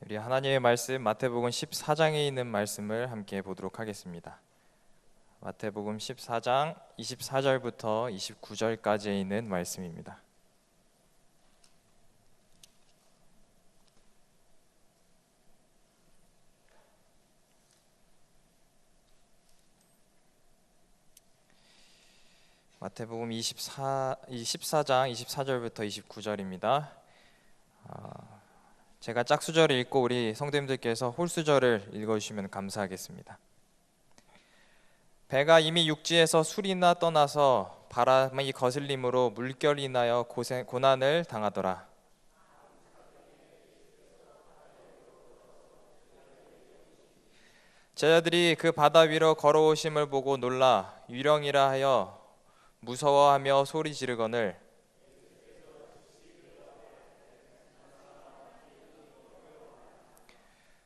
우리 하나님의 말씀 마태복음 14장에 있는 말씀을 함께 보도록 하겠습니다. 마태복음 14장 24절부터 29절까지에 있는 말씀입니다. 마태복음 14장 24절부터 29절입니다. 제가 짝수절을 읽고 우리 성도님들께서 홀수절을 읽어주시면 감사하겠습니다. 배가 이미 육지에서 술이나 떠나서 바람이 거슬림으로 물결이 인하여 고난을 당하더라. 제자들이 그 바다 위로 걸어오심을 보고 놀라 유령이라 하여 무서워하며 소리 지르거늘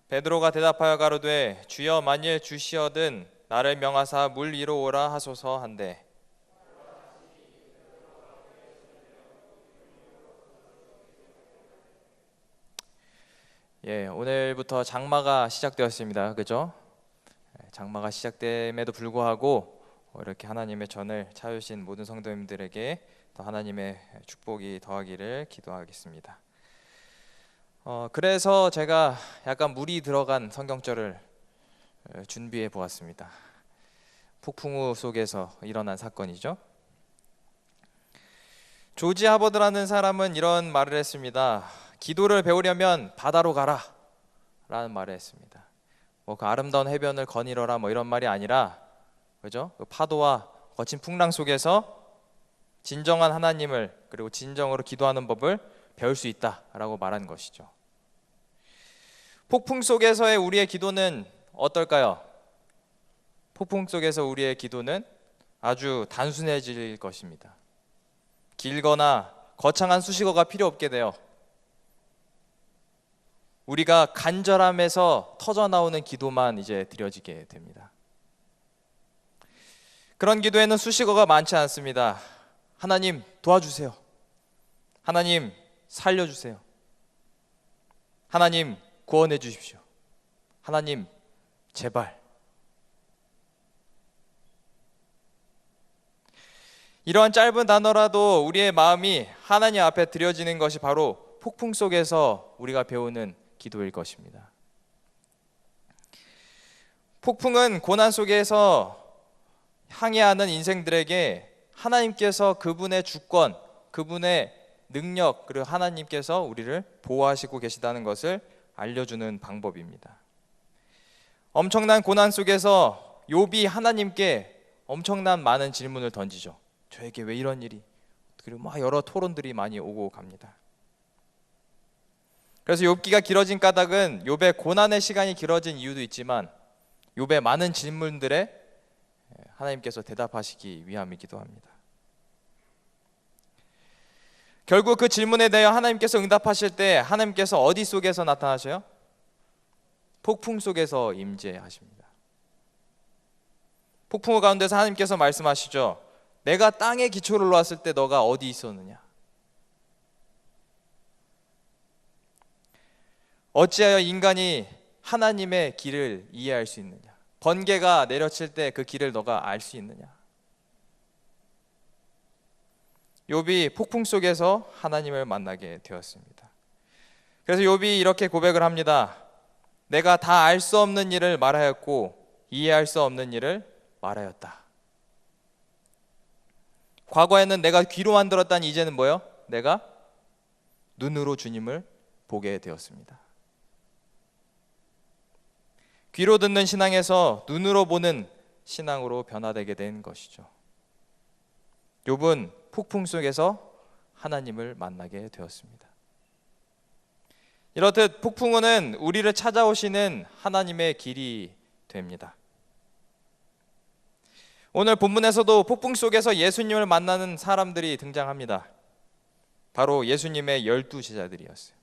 베드로가 대답하여 가로되 주여 만일 주시어든 나를 명하사 물 위로 오라 하소서 한대. 오늘부터 장마가 시작되었습니다. 그죠? 장마가 시작됨에도 불구하고 이렇게 하나님의 전을 찾으신 모든 성도님들에게 더 하나님의 축복이 더하기를 기도하겠습니다. 그래서 제가 약간 물이 들어간 성경절을 준비해 보았습니다. 폭풍우 속에서 일어난 사건이죠. 조지 하버드라는 사람은 이런 말을 했습니다. 기도를 배우려면 바다로 가라 라는 말을 했습니다. 그 아름다운 해변을 거닐어라 이런 말이 아니라, 그죠? 그 파도와 거친 풍랑 속에서 진정한 하나님을 그리고 진정으로 기도하는 법을 배울 수 있다라고 말한 것이죠. 폭풍 속에서의 우리의 기도는 어떨까요? 폭풍 속에서 우리의 기도는 아주 단순해질 것입니다. 길거나 거창한 수식어가 필요 없게 돼요. 우리가 간절함에서 터져나오는 기도만 이제 드려지게 됩니다. 그런 기도에는 수식어가 많지 않습니다. 하나님 도와주세요. 하나님 살려주세요. 하나님 구원해 주십시오. 하나님 제발. 이러한 짧은 단어라도 우리의 마음이 하나님 앞에 드려지는 것이 바로 폭풍 속에서 우리가 배우는 기도일 것입니다. 폭풍은 고난 속에서 항해하는 인생들에게 하나님께서 그분의 주권, 그분의 능력, 그리고 하나님께서 우리를 보호하시고 계시다는 것을 알려주는 방법입니다. 엄청난 고난 속에서 욥이 하나님께 엄청난 많은 질문을 던지죠. 저에게 왜 이런 일이? 그리고 여러 토론들이 많이 오고 갑니다. 그래서 욥기가 길어진 까닭은 욥의 고난의 시간이 길어진 이유도 있지만 욥의 많은 질문들에 하나님께서 대답하시기 위함이기도 합니다. 결국 그 질문에 대해 하나님께서 응답하실 때 하나님께서 어디 속에서 나타나셔요? 폭풍 속에서 임재하십니다. 폭풍 가운데서 하나님께서 말씀하시죠. 내가 땅에 기초를 놓았을 때 너가 어디 있었느냐? 어찌하여 인간이 하나님의 길을 이해할 수 있느냐? 번개가 내려칠 때 그 길을 너가 알 수 있느냐? 욥이 폭풍 속에서 하나님을 만나게 되었습니다. 그래서 욥이 이렇게 고백을 합니다. 내가 다 알 수 없는 일을 말하였고 이해할 수 없는 일을 말하였다. 과거에는 내가 귀로만 들었다니 이제는 뭐요? 내가 눈으로 주님을 보게 되었습니다. 귀로 듣는 신앙에서 눈으로 보는 신앙으로 변화되게 된 것이죠. 욥은 폭풍 속에서 하나님을 만나게 되었습니다. 이렇듯 폭풍우는 우리를 찾아오시는 하나님의 길이 됩니다. 오늘 본문에서도 폭풍 속에서 예수님을 만나는 사람들이 등장합니다. 바로 예수님의 12 제자들이었어요.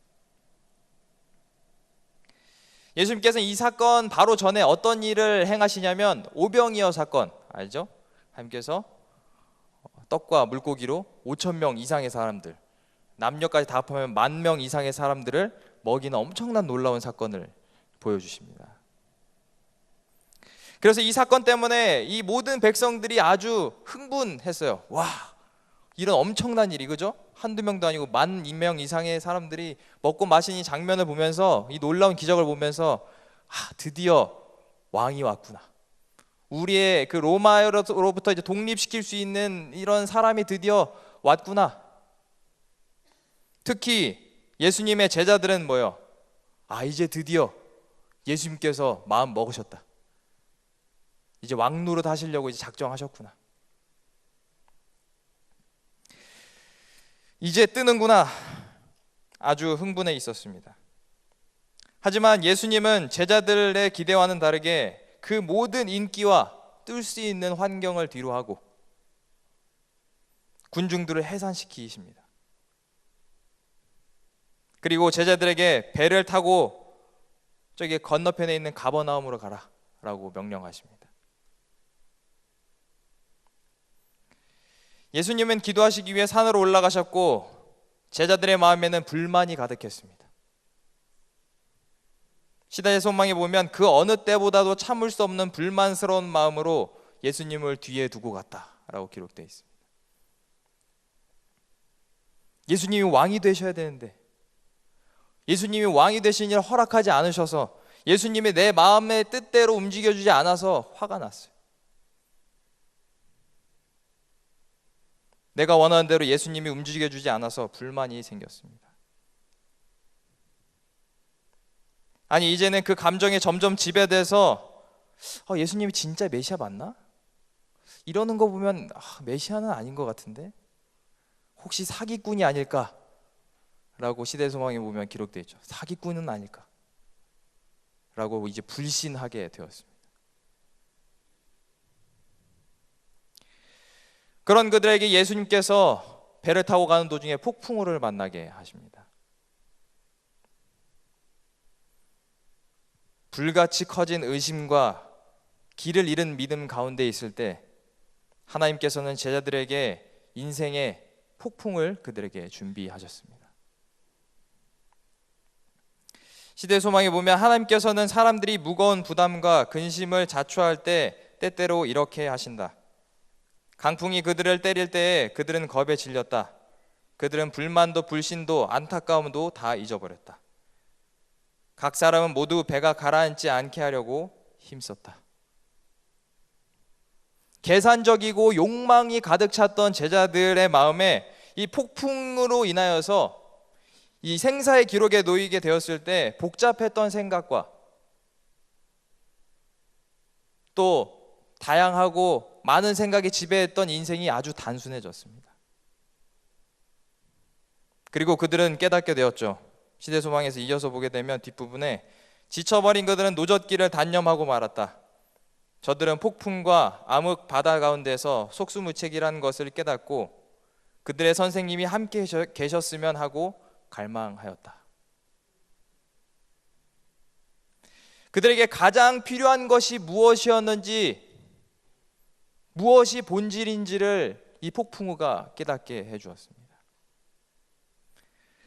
예수님께서는 이 사건 바로 전에 어떤 일을 행하시냐면 오병이어 사건 알죠? 하나님께서 떡과 물고기로 5,000명 이상의 사람들, 남녀까지 다 합하면 10,000명 이상의 사람들을 먹이는 엄청난 놀라운 사건을 보여주십니다. 그래서 이 사건 때문에 이 모든 백성들이 아주 흥분했어요. 와, 이런 엄청난 일이, 그죠? 한두 명도 아니고 10,000명 이상의 사람들이 먹고 마신 이 장면을 보면서, 이 놀라운 기적을 보면서, 드디어 왕이 왔구나. 우리의 그 로마로부터 이제 독립시킬 수 있는 이런 사람이 드디어 왔구나. 특히 예수님의 제자들은 뭐예요? 이제 드디어 예수님께서 마음 먹으셨다. 이제 왕노릇 하시려고 이제 작정하셨구나. 이제 뜨는구나. 아주 흥분해 있었습니다. 하지만 예수님은 제자들의 기대와는 다르게 그 모든 인기와 뜰 수 있는 환경을 뒤로하고 군중들을 해산시키십니다. 그리고 제자들에게 배를 타고 저기 건너편에 있는 가버나움으로 가라 라고 명령하십니다. 예수님은 기도하시기 위해 산으로 올라가셨고 제자들의 마음에는 불만이 가득했습니다. 시대의 소망에 보면 그 어느 때보다도 참을 수 없는 불만스러운 마음으로 예수님을 뒤에 두고 갔다라고 기록되어 있습니다. 예수님이 왕이 되셔야 되는데, 예수님이 왕이 되신 일 허락하지 않으셔서, 예수님이 내 마음의 뜻대로 움직여주지 않아서 화가 났어요. 내가 원하는 대로 예수님이 움직여주지 않아서 불만이 생겼습니다. 아니, 이제는 그 감정에 점점 지배돼서 예수님이 진짜 메시아 맞나? 이러는 거 보면 메시아는 아닌 것 같은데? 혹시 사기꾼이 아닐까? 라고 시대소망에 보면 기록되어 있죠. 사기꾼은 아닐까? 라고 이제 불신하게 되었습니다. 그런 그들에게 예수님께서 배를 타고 가는 도중에 폭풍우를 만나게 하십니다. 불같이 커진 의심과 길을 잃은 믿음 가운데 있을 때 하나님께서는 제자들에게 인생의 폭풍을 그들에게 준비하셨습니다. 시대 소망에 보면 하나님께서는 사람들이 무거운 부담과 근심을 자초할 때 때때로 이렇게 하신다. 강풍이 그들을 때릴 때에 그들은 겁에 질렸다. 그들은 불만도 불신도 안타까움도 다 잊어버렸다. 각 사람은 모두 배가 가라앉지 않게 하려고 힘썼다. 계산적이고 욕망이 가득 찼던 제자들의 마음에 이 폭풍으로 인하여서 이 생사의 기록에 놓이게 되었을 때 복잡했던 생각과 또 다양하고 많은 생각이 지배했던 인생이 아주 단순해졌습니다. 그리고 그들은 깨닫게 되었죠. 시대소망에서 이어서 보게 되면 뒷부분에 지쳐버린 그들은 노젓기를 단념하고 말았다. 저들은 폭풍과 암흑 바다 가운데서 속수무책이라는 것을 깨닫고 그들의 선생님이 함께 계셨으면 하고 갈망하였다. 그들에게 가장 필요한 것이 무엇이었는지, 무엇이 본질인지를 이 폭풍우가 깨닫게 해주었습니다.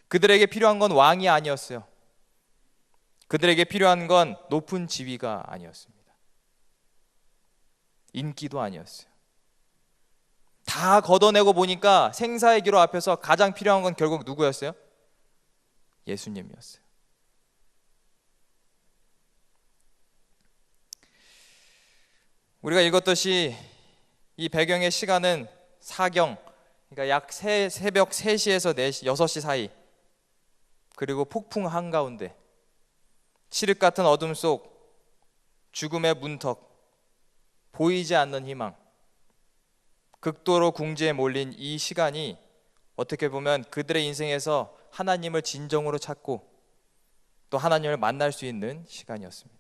그들에게 필요한 건 왕이 아니었어요. 그들에게 필요한 건 높은 지위가 아니었습니다. 인기도 아니었어요. 다 걷어내고 보니까 생사의 기로 앞에서 가장 필요한 건 결국 누구였어요? 예수님이었어요. 우리가 읽었듯이 이 배경의 시간은 사경, 그러니까 약 새벽 3시에서 4시, 6시 사이, 그리고 폭풍 한가운데 칠흑 같은 어둠 속 죽음의 문턱, 보이지 않는 희망, 극도로 궁지에 몰린 이 시간이 어떻게 보면 그들의 인생에서 하나님을 진정으로 찾고 또 하나님을 만날 수 있는 시간이었습니다.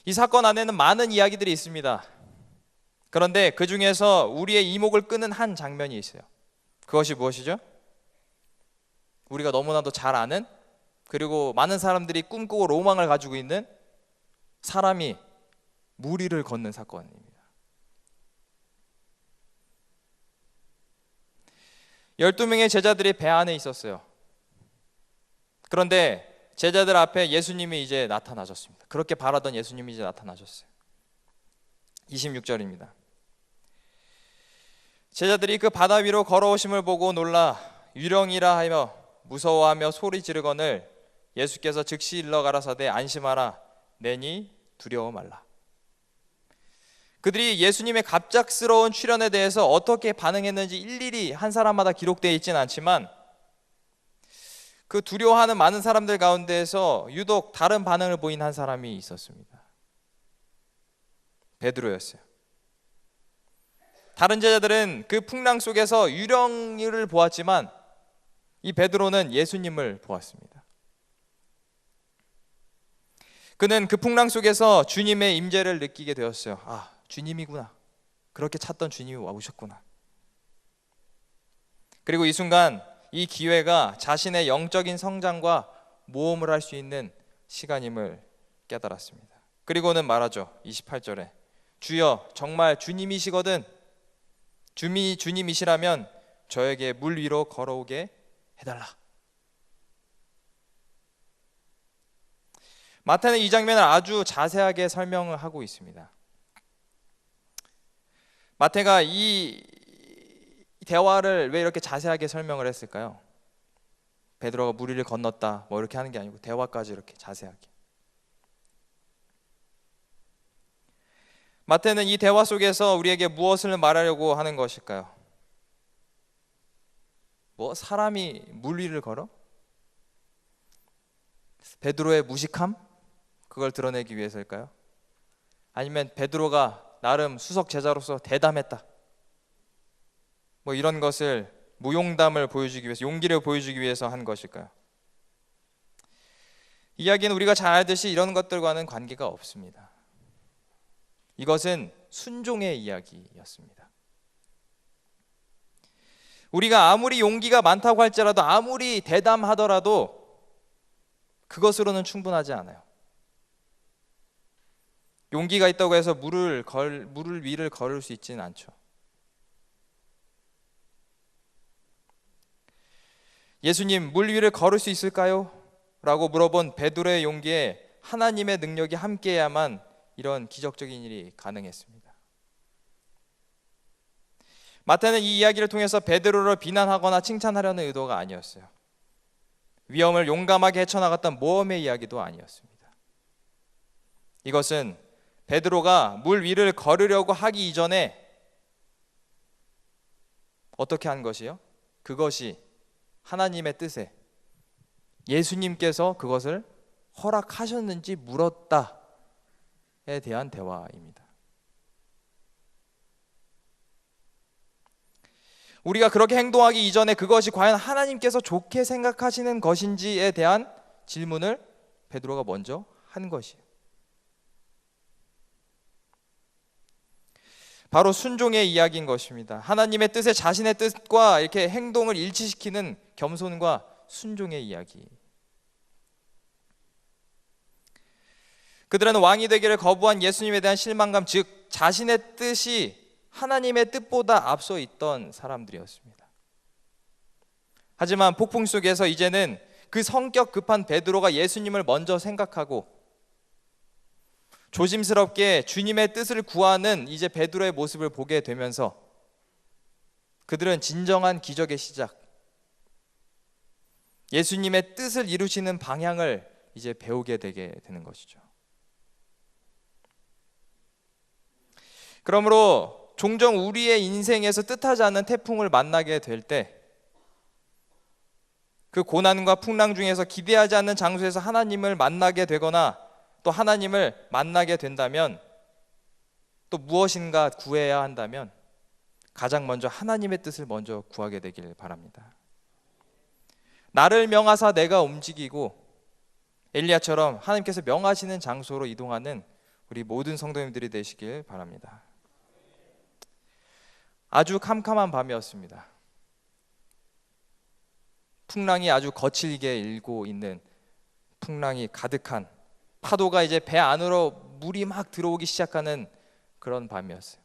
이 사건 안에는 많은 이야기들이 있습니다. 그런데 그 중에서 우리의 이목을 끄는 한 장면이 있어요. 그것이 무엇이죠? 우리가 너무나도 잘 아는, 그리고 많은 사람들이 꿈꾸고 로망을 가지고 있는 사람이 물 위를 걷는 사건입니다. 12명의 제자들이 배 안에 있었어요. 그런데 제자들 앞에 예수님이 이제 나타나셨습니다. 그렇게 바라던 예수님이 이제 나타나셨어요. 26절입니다. 제자들이 그 바다 위로 걸어오심을 보고 놀라 유령이라 하며 무서워하며 소리 지르거늘 예수께서 즉시 일러 가라사대 안심하라 내니 두려워 말라. 그들이 예수님의 갑작스러운 출현에 대해서 어떻게 반응했는지 일일이 한 사람마다 기록되어 있지는 않지만 그 두려워하는 많은 사람들 가운데에서 유독 다른 반응을 보인 한 사람이 있었습니다. 베드로였어요. 다른 제자들은 그 풍랑 속에서 유령을 보았지만 이 베드로는 예수님을 보았습니다. 그는 그 풍랑 속에서 주님의 임재를 느끼게 되었어요. 아, 주님이구나. 그렇게 찾던 주님이 와오셨구나. 그리고 이 순간 이 기회가 자신의 영적인 성장과 모험을 할 수 있는 시간임을 깨달았습니다. 그리고는 말하죠. 28절에 주여 정말 주님이시거든 주님이시라면 저에게 물 위로 걸어오게 해달라. 마태는 이 장면을 아주 자세하게 설명을 하고 있습니다. 마태가 이 대화를 왜 이렇게 자세하게 설명을 했을까요? 베드로가 물 위를 건넜다 뭐 이렇게 하는 게 아니고 대화까지 이렇게 자세하게. 마태는 이 대화 속에서 우리에게 무엇을 말하려고 하는 것일까요? 뭐 사람이 물 위를 걸어? 베드로의 무식함? 그걸 드러내기 위해서일까요? 아니면 베드로가 나름 수석 제자로서 대담했다 뭐 이런 것을 무용담을 보여주기 위해서 용기를 보여주기 위해서 한 것일까요? 이야기는 우리가 잘 알듯이 이런 것들과는 관계가 없습니다. 이것은 순종의 이야기였습니다. 우리가 아무리 용기가 많다고 할지라도 아무리 대담하더라도 그것으로는 충분하지 않아요. 용기가 있다고 해서 물을 위를 걸을 수 있지는 않죠. 예수님 물 위를 걸을 수 있을까요? 라고 물어본 베드로의 용기에 하나님의 능력이 함께해야만 이런 기적적인 일이 가능했습니다. 마태는 이 이야기를 통해서 베드로를 비난하거나 칭찬하려는 의도가 아니었어요. 위험을 용감하게 헤쳐나갔던 모험의 이야기도 아니었습니다. 이것은 베드로가 물 위를 걸으려고 하기 이전에 어떻게 한 것이요? 그것이 하나님의 뜻에 예수님께서 그것을 허락하셨는지 물었다에 대한 대화입니다. 우리가 그렇게 행동하기 이전에 그것이 과연 하나님께서 좋게 생각하시는 것인지에 대한 질문을 베드로가 먼저 한 것이에요. 바로 순종의 이야기인 것입니다. 하나님의 뜻에 자신의 뜻과 이렇게 행동을 일치시키는 겸손과 순종의 이야기. 그들은 왕이 되기를 거부한 예수님에 대한 실망감, 즉 자신의 뜻이 하나님의 뜻보다 앞서 있던 사람들이었습니다. 하지만 폭풍 속에서 이제는 그 성격 급한 베드로가 예수님을 먼저 생각하고 조심스럽게 주님의 뜻을 구하는 이제 베드로의 모습을 보게 되면서 그들은 진정한 기적의 시작, 예수님의 뜻을 이루시는 방향을 이제 배우게 되게 되는 것이죠. 그러므로 종종 우리의 인생에서 뜻하지 않는 태풍을 만나게 될 때 그 고난과 풍랑 중에서 기대하지 않는 장소에서 하나님을 만나게 되거나 또 하나님을 만나게 된다면 또 무엇인가 구해야 한다면 가장 먼저 하나님의 뜻을 먼저 구하게 되길 바랍니다. 나를 명하사 내가 움직이고 엘리야처럼 하나님께서 명하시는 장소로 이동하는 우리 모든 성도님들이 되시길 바랍니다. 아주 캄캄한 밤이었습니다. 풍랑이 아주 거칠게 일고 있는, 풍랑이 가득한, 파도가 이제 배 안으로 물이 막 들어오기 시작하는 그런 밤이었어요.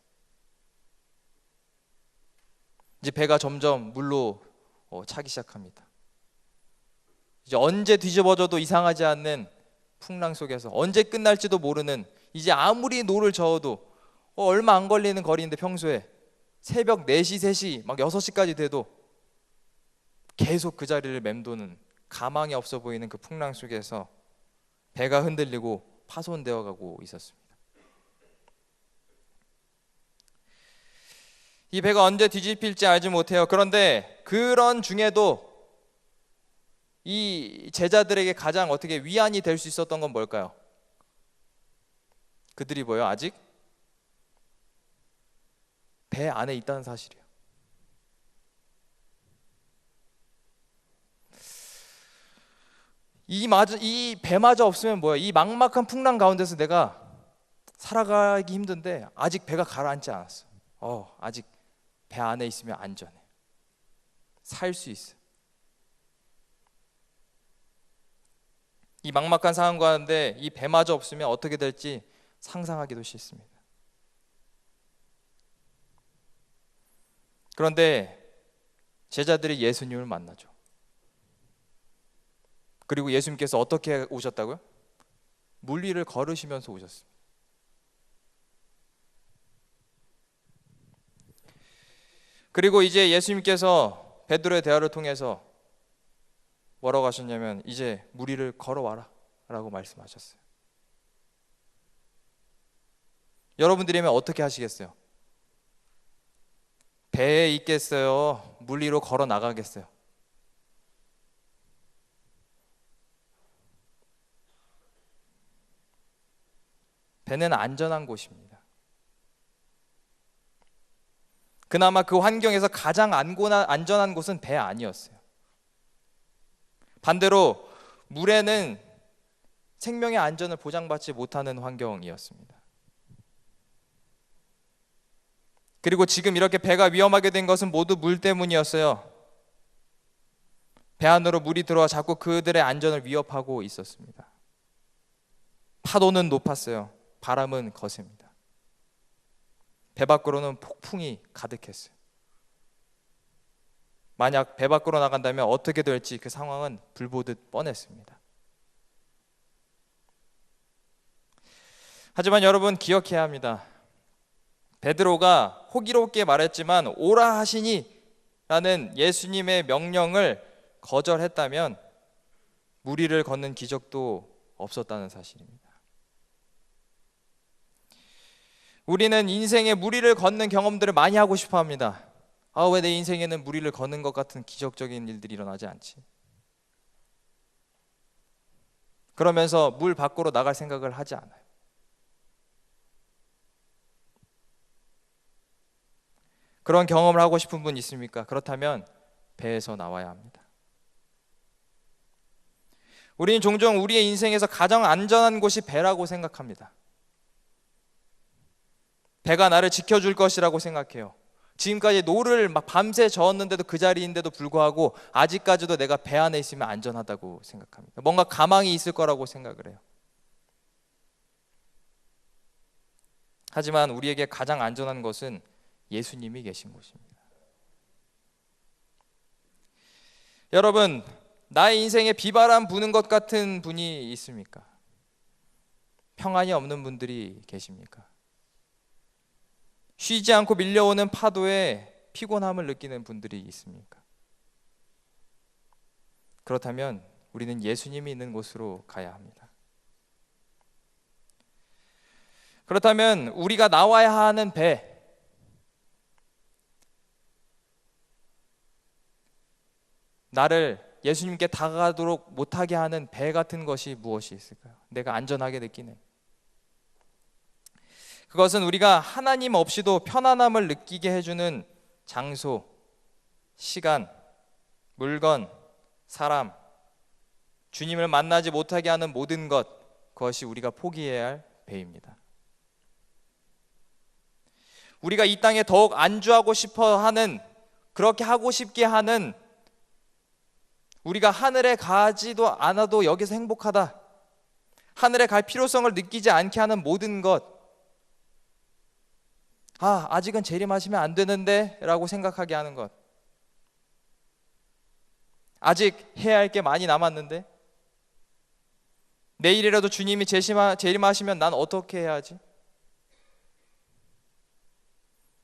이제 배가 점점 물로 차기 시작합니다. 이제 언제 뒤집어져도 이상하지 않는 풍랑 속에서 언제 끝날지도 모르는, 이제 아무리 노를 저어도 얼마 안 걸리는 거리인데, 평소에 새벽 4시, 3시, 막 6시까지 돼도 계속 그 자리를 맴도는, 가망이 없어 보이는 그 풍랑 속에서 배가 흔들리고 파손되어 가고 있었습니다. 이 배가 언제 뒤집힐지 알지 못해요. 그런데 그런 중에도 이 제자들에게 가장 어떻게 위안이 될 수 있었던 건 뭘까요? 그들이 뭐요? 아직 배 안에 있다는 사실이에요. 이 배마저 없으면 뭐야? 이 막막한 풍랑 가운데서 내가 살아가기 힘든데 아직 배가 가라앉지 않았어. 아직 배 안에 있으면 안전해. 살 수 있어. 이 막막한 상황 가운데 이 배마저 없으면 어떻게 될지 상상하기도 싫습니다. 그런데 제자들이 예수님을 만나죠. 그리고 예수님께서 어떻게 오셨다고요? 물 위를 걸으시면서 오셨습니다. 그리고 이제 예수님께서 베드로의 대화를 통해서 뭐라고 하셨냐면, 이제 물 위를 걸어와라 라고 말씀하셨어요. 여러분들이면 어떻게 하시겠어요? 배에 있겠어요? 물 위로 걸어 나가겠어요? 배는 안전한 곳입니다. 그나마 그 환경에서 가장 안전한 곳은 배 아니었어요. 반대로 물에는 생명의 안전을 보장받지 못하는 환경이었습니다. 그리고 지금 이렇게 배가 위험하게 된 것은 모두 물 때문이었어요. 배 안으로 물이 들어와 자꾸 그들의 안전을 위협하고 있었습니다. 파도는 높았어요. 바람은 거셉니다. 배 밖으로는 폭풍이 가득했어요. 만약 배 밖으로 나간다면 어떻게 될지 그 상황은 불보듯 뻔했습니다. 하지만 여러분, 기억해야 합니다. 베드로가 호기롭게 말했지만 오라 하시니 라는 예수님의 명령을 거절했다면 물 위를 걷는 기적도 없었다는 사실입니다. 우리는 인생에 물 위를 걷는 경험들을 많이 하고 싶어 합니다. 왜 내 인생에는 물 위를 걷는 것 같은 기적적인 일들이 일어나지 않지? 그러면서 물 밖으로 나갈 생각을 하지 않아요. 그런 경험을 하고 싶은 분 있습니까? 그렇다면 배에서 나와야 합니다. 우리는 종종 우리의 인생에서 가장 안전한 곳이 배라고 생각합니다. 배가 나를 지켜줄 것이라고 생각해요. 지금까지 노를 막 밤새 저었는데도 그 자리인데도 불구하고 아직까지도 내가 배 안에 있으면 안전하다고 생각합니다. 뭔가 가망이 있을 거라고 생각을 해요. 하지만 우리에게 가장 안전한 것은 예수님이 계신 곳입니다. 여러분, 나의 인생에 비바람 부는 것 같은 분이 있습니까? 평안이 없는 분들이 계십니까? 쉬지 않고 밀려오는 파도에 피곤함을 느끼는 분들이 있습니까? 그렇다면 우리는 예수님이 있는 곳으로 가야 합니다. 그렇다면 우리가 나와야 하는 배, 나를 예수님께 다가가도록 못하게 하는 배 같은 것이 무엇이 있을까요? 내가 안전하게 느끼는, 그것은 우리가 하나님 없이도 편안함을 느끼게 해주는 장소, 시간, 물건, 사람, 주님을 만나지 못하게 하는 모든 것, 그것이 우리가 포기해야 할 배입니다. 우리가 이 땅에 더욱 안주하고 싶어 하는, 그렇게 하고 싶게 하는, 우리가 하늘에 가지도 않아도 여기서 행복하다, 하늘에 갈 필요성을 느끼지 않게 하는 모든 것, 아직은 재림하시면 안 되는데 라고 생각하게 하는 것, 아직 해야 할 게 많이 남았는데, 내일이라도 주님이 재림하시면 난 어떻게 해야 하지?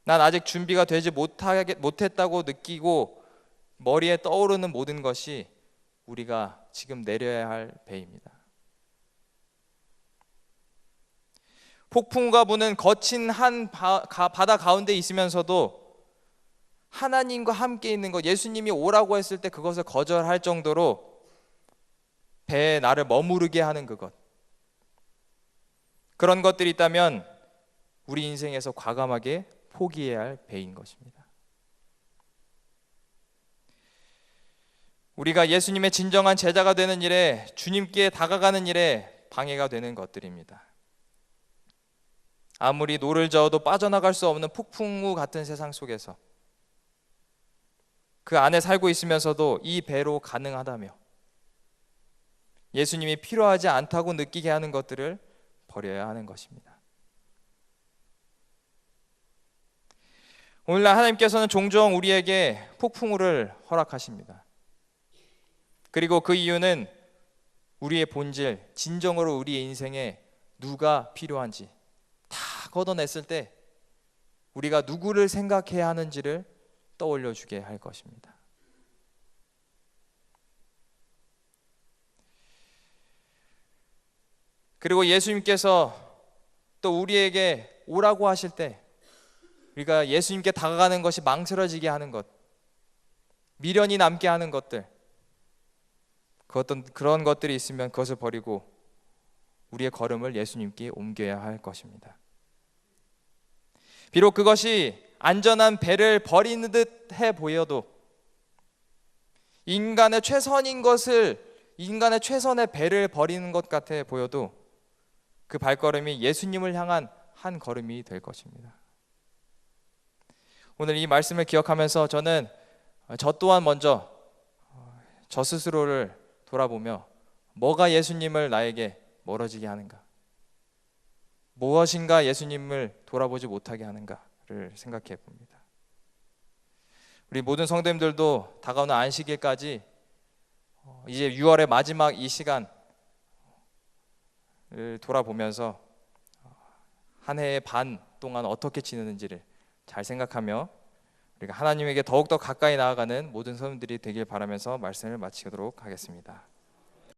난 아직 준비가 되지 못했다고 느끼고 머리에 떠오르는 모든 것이 우리가 지금 내려야 할 배입니다. 폭풍우가 부는 거친 한 바다 가운데 있으면서도 하나님과 함께 있는 것, 예수님이 오라고 했을 때 그것을 거절할 정도로 배에 나를 머무르게 하는 그것, 그런 것들이 있다면 우리 인생에서 과감하게 포기해야 할 배인 것입니다. 우리가 예수님의 진정한 제자가 되는 일에, 주님께 다가가는 일에 방해가 되는 것들입니다. 아무리 노를 저어도 빠져나갈 수 없는 폭풍우 같은 세상 속에서 그 안에 살고 있으면서도 이 배로 가능하다며 예수님이 필요하지 않다고 느끼게 하는 것들을 버려야 하는 것입니다. 오늘날 하나님께서는 종종 우리에게 폭풍우를 허락하십니다. 그리고 그 이유는 우리의 본질, 진정으로 우리의 인생에 누가 필요한지 다 걷어냈을 때 우리가 누구를 생각해야 하는지를 떠올려 주게 할 것입니다. 그리고 예수님께서 또 우리에게 오라고 하실 때 우리가 예수님께 다가가는 것이 망설여지게 하는 것, 미련이 남게 하는 것들, 그런 것들이 있으면 그것을 버리고 우리의 걸음을 예수님께 옮겨야 할 것입니다. 비록 그것이 안전한 배를 버리는 듯 해 보여도, 인간의 최선의 배를 버리는 것 같아 보여도 그 발걸음이 예수님을 향한 한 걸음이 될 것입니다. 오늘 이 말씀을 기억하면서 저는 저 또한 먼저 저 스스로를 돌아보며 뭐가 예수님을 나에게 멀어지게 하는가, 무엇인가 예수님을 돌아보지 못하게 하는가를 생각해 봅니다. 우리 모든 성도님들도 다가오는 안식일까지 이제 6월의 마지막 이 시간을 돌아보면서 한 해의 반 동안 어떻게 지내는지를 잘 생각하며 우리가 하나님에게 더욱더 가까이 나아가는 모든 성도들이 되길 바라면서 말씀을 마치도록 하겠습니다.